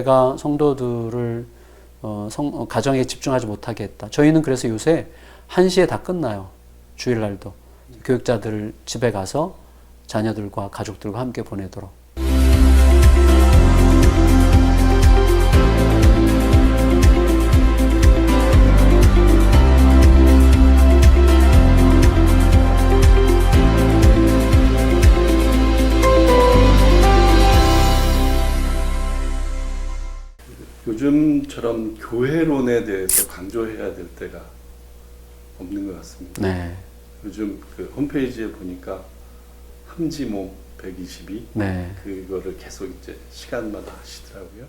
제가 성도들을 가정에 집중하지 못하게 했다. 저희는 그래서 요새 1시에 다 끝나요. 주일날도. 교육자들 집에 가서 자녀들과 가족들과 함께 보내도록. 요즘처럼 교회론에 대해서 강조해야 될 때가 없는 것 같습니다. 네. 요즘 그 홈페이지에 보니까 함지모 122 네. 그거를 계속 이제 시간마다 하시더라고요.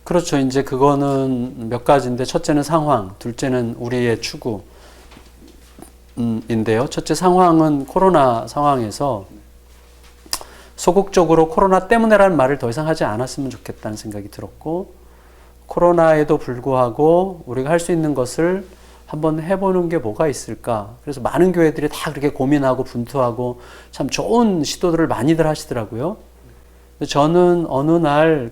그렇죠. 이제 그거는 몇 가지인데, 첫째는 상황, 둘째는 우리의 추구. 인데요. 첫째 상황은 코로나 상황에서 소극적으로 코로나 때문에라는 말을 더 이상 하지 않았으면 좋겠다는 생각이 들었고, 코로나에도 불구하고 우리가 할 수 있는 것을 한번 해보는 게 뭐가 있을까. 그래서 많은 교회들이 다 그렇게 고민하고 분투하고 참 좋은 시도들을 많이들 하시더라고요. 저는 어느 날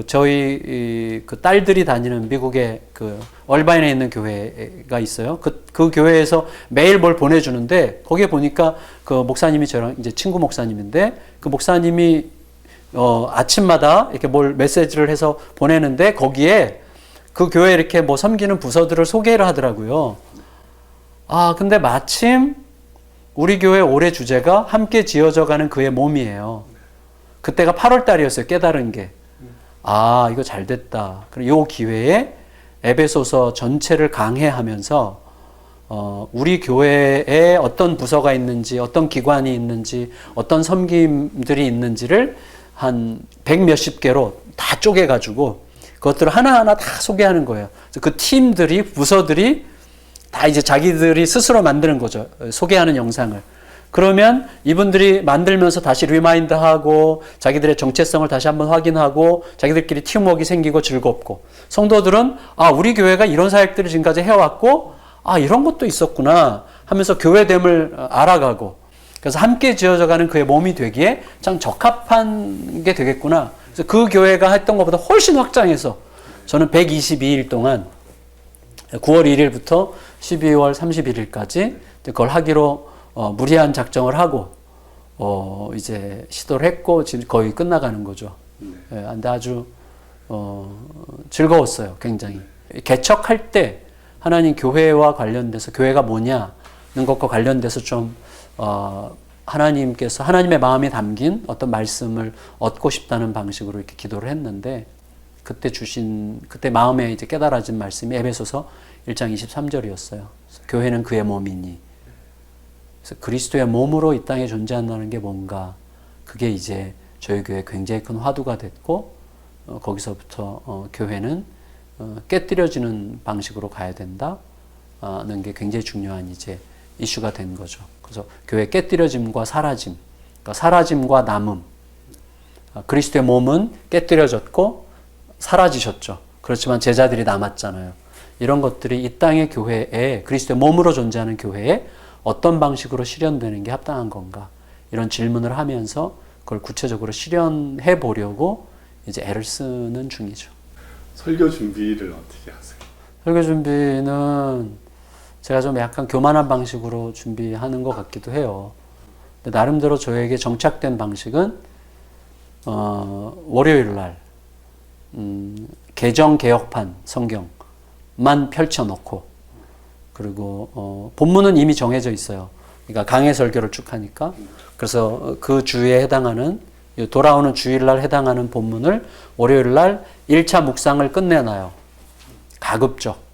저희 그 딸들이 다니는 미국의 그 얼바인에 있는 교회가 있어요. 그 교회에서 매일 뭘 보내주는데, 거기에 보니까 그 목사님이 저랑 이제 친구 목사님인데, 그 목사님이 아침마다 이렇게 뭘 메시지를 해서 보내는데, 거기에 그 교회 이렇게 뭐 섬기는 부서들을 소개를 하더라고요. 근데 마침 우리 교회 올해 주제가 함께 지어져 가는 그의 몸이에요. 그때가 8월 달이었어요. 깨달은 게. 이거 잘 됐다. 그럼 요 기회에 에베소서 전체를 강해하면서 우리 교회에 어떤 부서가 있는지, 어떤 기관이 있는지, 어떤 섬김들이 있는지를 한 100몇십 개로 다 쪼개가지고 그것들을 하나하나 다 소개하는 거예요. 그 팀들이, 부서들이 다 이제 자기들이 스스로 만드는 거죠. 소개하는 영상을. 그러면 이분들이 만들면서 다시 리마인드하고 자기들의 정체성을 다시 한번 확인하고 자기들끼리 팀워크가 생기고 즐겁고, 성도들은 우리 교회가 이런 사역들을 지금까지 해왔고 이런 것도 있었구나 하면서 교회됨을 알아가고, 그래서 함께 지어져가는 그의 몸이 되기에 참 적합한 게 되겠구나. 그래서 그 교회가 했던 것보다 훨씬 확장해서 저는 122일 동안 9월 1일부터 12월 31일까지 그걸 하기로 무리한 작정을 하고 이제 시도를 했고, 지금 거의 끝나가는 거죠. 근데 아주 즐거웠어요. 굉장히. 개척할 때 하나님 교회와 관련돼서, 교회가 뭐냐는 것과 관련돼서 좀 하나님께서, 하나님의 마음이 담긴 어떤 말씀을 얻고 싶다는 방식으로 이렇게 기도를 했는데, 그때 마음에 이제 깨달아진 말씀이 에베소서 1장 23절이었어요. 교회는 그의 몸이니. 그래서 그리스도의 몸으로 이 땅에 존재한다는 게 뭔가, 그게 이제 저희 교회에 굉장히 큰 화두가 됐고, 거기서부터 교회는 깨뜨려지는 방식으로 가야 된다는 게 굉장히 중요한 이제 이슈가 된 거죠. 그래서 교회 깨뜨려짐과 사라짐, 그러니까 사라짐과 남음. 그리스도의 몸은 깨뜨려졌고 사라지셨죠. 그렇지만 제자들이 남았잖아요. 이런 것들이 이 땅의 교회에, 그리스도의 몸으로 존재하는 교회에 어떤 방식으로 실현되는 게 합당한 건가, 이런 질문을 하면서 그걸 구체적으로 실현해 보려고 이제 애를 쓰는 중이죠. 설교 준비를 어떻게 하세요? 설교 준비는 제가 좀 약간 교만한 방식으로 준비하는 것 같기도 해요. 근데 나름대로 저에게 정착된 방식은 월요일 날 개정 개혁판 성경만 펼쳐놓고, 그리고 본문은 이미 정해져 있어요. 그러니까 강해 설교를 쭉 하니까. 그래서 그 주에 해당하는, 돌아오는 주일날 해당하는 본문을 월요일날 1차 묵상을 끝내놔요. 가급적.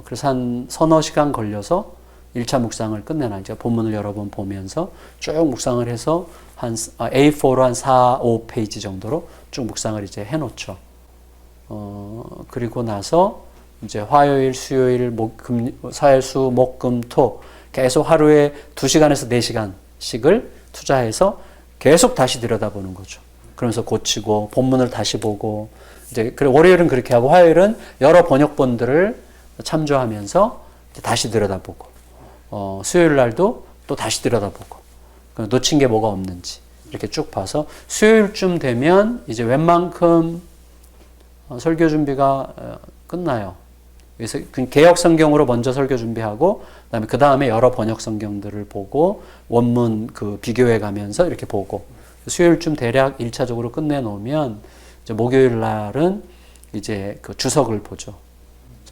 그래서 한 서너 시간 걸려서 1차 묵상을 끝내놔요. 이제 본문을 여러 번 보면서 쭉 묵상을 해서 한 A4로 한 4, 5페이지 정도로 쭉 묵상을 이제 해놓죠. 그리고 나서 이제 화요일, 수요일, 화요일, 수, 목, 금, 토 계속 하루에 2시간에서 4시간씩을 투자해서 계속 다시 들여다보는 거죠. 그러면서 고치고 본문을 다시 보고, 이제 월요일은 그렇게 하고, 화요일은 여러 번역본들을 참조하면서 다시 들여다보고, 수요일 날도 또 다시 들여다보고, 놓친 게 뭐가 없는지 이렇게 쭉 봐서 수요일쯤 되면 이제 웬만큼 설교 준비가 끝나요. 그래서 개역 성경으로 먼저 설교 준비하고 그 다음에 여러 번역 성경들을 보고 원문 그 비교해 가면서 이렇게 보고 수요일쯤 대략 1차적으로 끝내 놓으면 이제 목요일 날은 이제 그 주석을 보죠.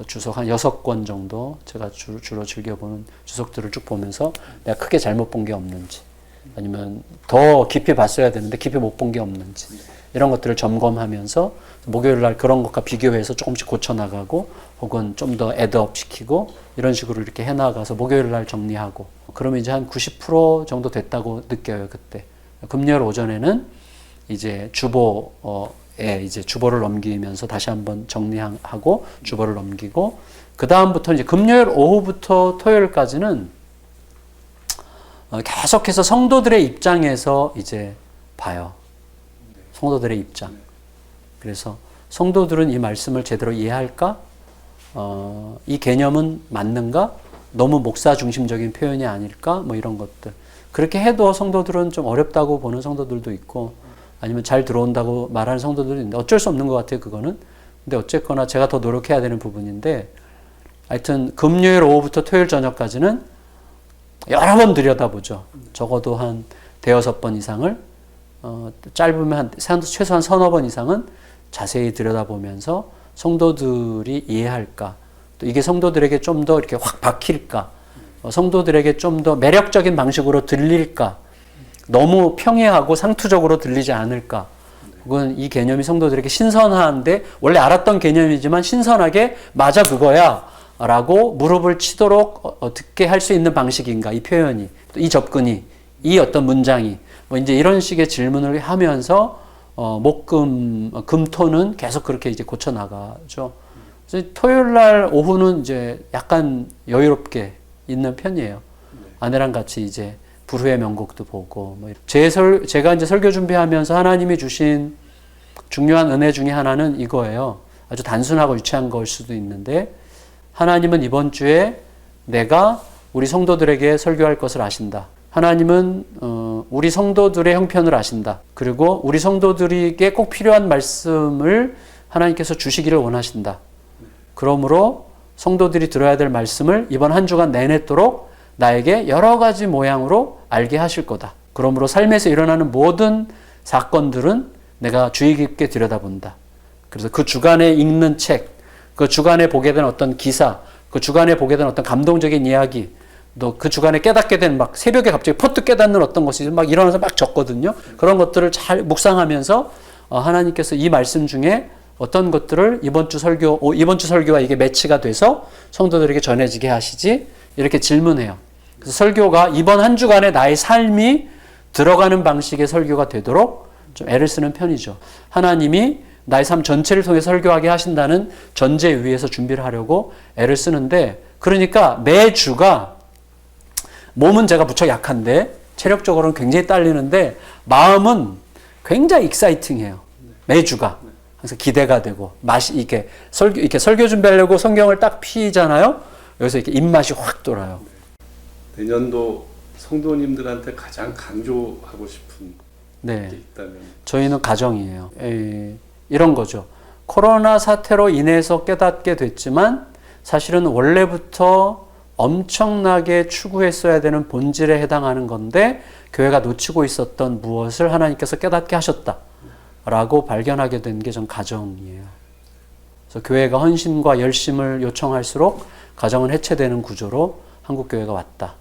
주석 한 6권 정도 제가 주로 즐겨보는 주석들을 쭉 보면서 내가 크게 잘못 본 게 없는지 아니면 더 깊이 봤어야 되는데 깊이 못 본 게 없는지 이런 것들을 점검하면서 목요일 날 그런 것과 비교해서 조금씩 고쳐나가고 혹은 좀 더 애드업 시키고 이런 식으로 이렇게 해나가서 목요일 날 정리하고 그러면 이제 한 90% 정도 됐다고 느껴요. 그때 금요일 오전에는 이제 주보에 이제 주보를 넘기면서 다시 한번 정리하고 주보를 넘기고 그 다음부터 이제 금요일 오후부터 토요일까지는 계속해서 성도들의 입장에서 이제 봐요. 성도들의 입장. 그래서 성도들은 이 말씀을 제대로 이해할까? 이 개념은 맞는가? 너무 목사 중심적인 표현이 아닐까? 뭐 이런 것들. 그렇게 해도 성도들은 좀 어렵다고 보는 성도들도 있고 아니면 잘 들어온다고 말하는 성도들도 있는데 어쩔 수 없는 것 같아요. 그거는. 근데 어쨌거나 제가 더 노력해야 되는 부분인데 하여튼 금요일 오후부터 토요일 저녁까지는 여러 번 들여다보죠. 적어도 한 대여섯 번 이상을 짧으면 최소한 서너 번 이상은 자세히 들여다보면서 성도들이 이해할까? 또 이게 성도들에게 좀 더 이렇게 확 박힐까? 성도들에게 좀 더 매력적인 방식으로 들릴까? 너무 평이하고 상투적으로 들리지 않을까? 혹은 이 개념이 성도들에게 신선한데 원래 알았던 개념이지만 신선하게 맞아 그거야 라고 무릎을 치도록 듣게 할 수 있는 방식인가? 이 표현이, 또 이 접근이, 이 어떤 문장이 뭐 이제 이런 식의 질문을 하면서 금토는 계속 그렇게 이제 고쳐 나가죠. 그래서 토요일 날 오후는 이제 약간 여유롭게 있는 편이에요. 아내랑 같이 이제 불후의 명곡도 보고 뭐 제가 이제 설교 준비하면서 하나님이 주신 중요한 은혜 중에 하나는 이거예요. 아주 단순하고 유치한 걸 수도 있는데 하나님은 이번 주에 내가 우리 성도들에게 설교할 것을 아신다. 하나님은 우리 성도들의 형편을 아신다. 그리고 우리 성도들에게 꼭 필요한 말씀을 하나님께서 주시기를 원하신다. 그러므로 성도들이 들어야 될 말씀을 이번 한 주간 내내도록 나에게 여러 가지 모양으로 알게 하실 거다. 그러므로 삶에서 일어나는 모든 사건들은 내가 주의 깊게 들여다본다. 그래서 그 주간에 읽는 책, 그 주간에 보게 된 어떤 기사, 그 주간에 보게 된 어떤 감동적인 이야기, 또 그 주간에 깨닫게 된 막 새벽에 갑자기 퍼뜩 깨닫는 어떤 것이 막 일어나서 막 적거든요. 그런 것들을 잘 묵상하면서 하나님께서 이 말씀 중에 어떤 것들을 이번 주 설교와 이게 매치가 돼서 성도들에게 전해지게 하시지? 이렇게 질문해요. 그래서 설교가 이번 한 주간의 나의 삶이 들어가는 방식의 설교가 되도록 좀 애를 쓰는 편이죠. 하나님이 나의 삶 전체를 통해 설교하게 하신다는 전제 위에서 준비를 하려고 애를 쓰는데 그러니까 매주가 몸은 제가 무척 약한데 체력적으로는 굉장히 딸리는데 마음은 굉장히 익사이팅해요. 매주가. 그래서 기대가 되고 이렇게 설교 준비하려고 성경을 딱 피잖아요. 여기서 이렇게 입맛이 확 돌아요. 내년도 성도님들한테 가장 강조하고 싶은 게 있다면 저희는 가정이에요. 이런 거죠. 코로나 사태로 인해서 깨닫게 됐지만 사실은 원래부터 엄청나게 추구했어야 되는 본질에 해당하는 건데 교회가 놓치고 있었던 무엇을 하나님께서 깨닫게 하셨다라고 발견하게 된 게 전 가정이에요. 그래서 교회가 헌신과 열심을 요청할수록 가정은 해체되는 구조로 한국교회가 왔다.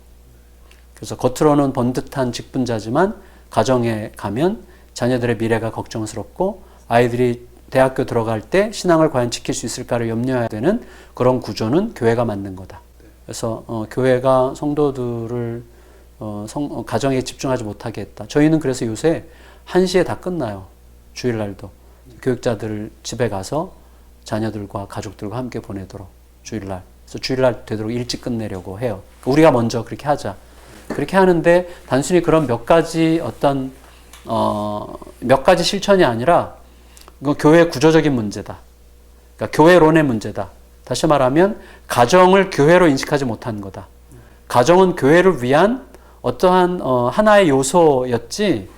그래서 겉으로는 번듯한 직분자지만 가정에 가면 자녀들의 미래가 걱정스럽고 아이들이 대학교 들어갈 때 신앙을 과연 지킬 수 있을까를 염려해야 되는 그런 구조는 교회가 만든 거다. 그래서 교회가 성도들을 가정에 집중하지 못하게 했다. 저희는 그래서 요새 1시에 다 끝나요. 주일날도. 교육자들 집에 가서 자녀들과 가족들과 함께 보내도록 주일날. 그래서 주일날 되도록 일찍 끝내려고 해요. 우리가 먼저 그렇게 하자. 그렇게 하는데 단순히 그런 몇 가지 실천이 아니라 이건 교회의 구조적인 문제다. 그러니까 교회론의 문제다. 다시 말하면 가정을 교회로 인식하지 못한 거다. 가정은 교회를 위한 어떠한 하나의 요소였지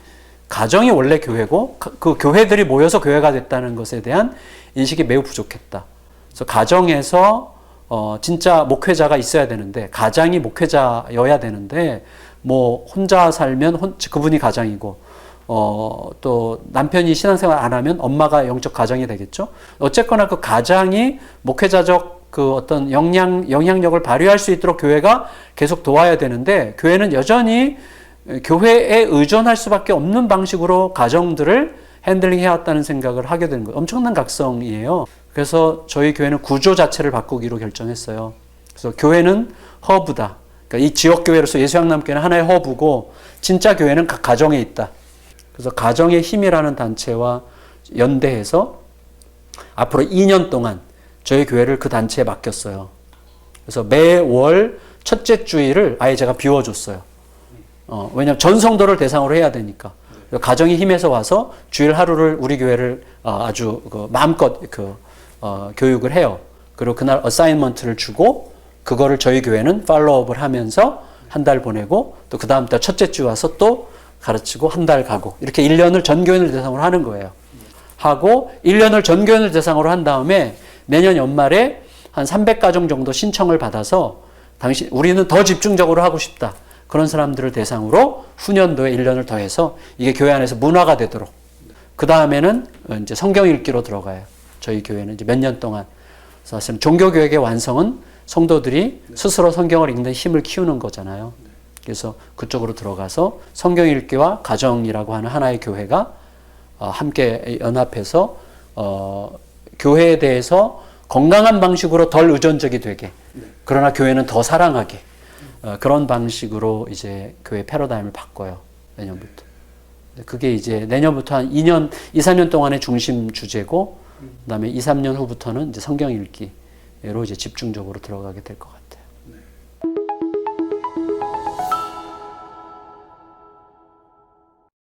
가정이 원래 교회고 그 교회들이 모여서 교회가 됐다는 것에 대한 인식이 매우 부족했다. 그래서 가정에서 진짜 목회자가 있어야 되는데 가장이 목회자여야 되는데 뭐 혼자 살면 그분이 가장이고 또 남편이 신앙생활 안 하면 엄마가 영적 가장이 되겠죠. 어쨌거나 그 가장이 목회자적 그 어떤 영향력을 발휘할 수 있도록 교회가 계속 도와야 되는데 교회는 여전히 교회에 의존할 수밖에 없는 방식으로 가정들을 핸들링 해왔다는 생각을 하게 되는 거예요. 엄청난 각성이에요. 그래서 저희 교회는 구조 자체를 바꾸기로 결정했어요. 그래서 교회는 허브다. 그러니까 이 지역교회로서 예수양남교회는 하나의 허브고 진짜 교회는 각 가정에 있다. 그래서 가정의 힘이라는 단체와 연대해서 앞으로 2년 동안 저희 교회를 그 단체에 맡겼어요. 그래서 매월 첫째 주일을 아예 제가 비워줬어요. 왜냐하면 전 성도를 대상으로 해야 되니까. 가정의 힘에서 와서 주일 하루를 우리 교회를 아주 마음껏 교육을 해요. 그리고 그날 어사인먼트를 주고 그거를 저희 교회는 팔로우업을 하면서 한 달 보내고 또 그 다음 달 첫째 주 와서 또 가르치고 한 달 가고 이렇게 1년을 전교인을 대상으로 하는 거예요. 하고 1년을 전교인을 대상으로 한 다음에 내년 연말에 한 300가정 정도 신청을 받아서 우리는 더 집중적으로 하고 싶다. 그런 사람들을 대상으로 후년도에 1년을 더해서 이게 교회 안에서 문화가 되도록. 그 다음에는 이제 성경 읽기로 들어가요. 저희 교회는 이제 몇 년 동안. 그래서 사실은 종교교육의 완성은 성도들이 스스로 성경을 읽는 힘을 키우는 거잖아요. 그래서 그쪽으로 들어가서 성경 읽기와 가정이라고 하는 하나의 교회가 함께 연합해서 교회에 대해서 건강한 방식으로 덜 의존적이 되게 그러나 교회는 더 사랑하게 그런 방식으로 이제 교회 패러다임을 바꿔요. 내년부터. 그게 이제 내년부터 한 2, 3년 동안의 중심 주제고 그다음에 2, 3년 후부터는 이제 성경 읽기로 이제 집중적으로 들어가게 될 것 같아요.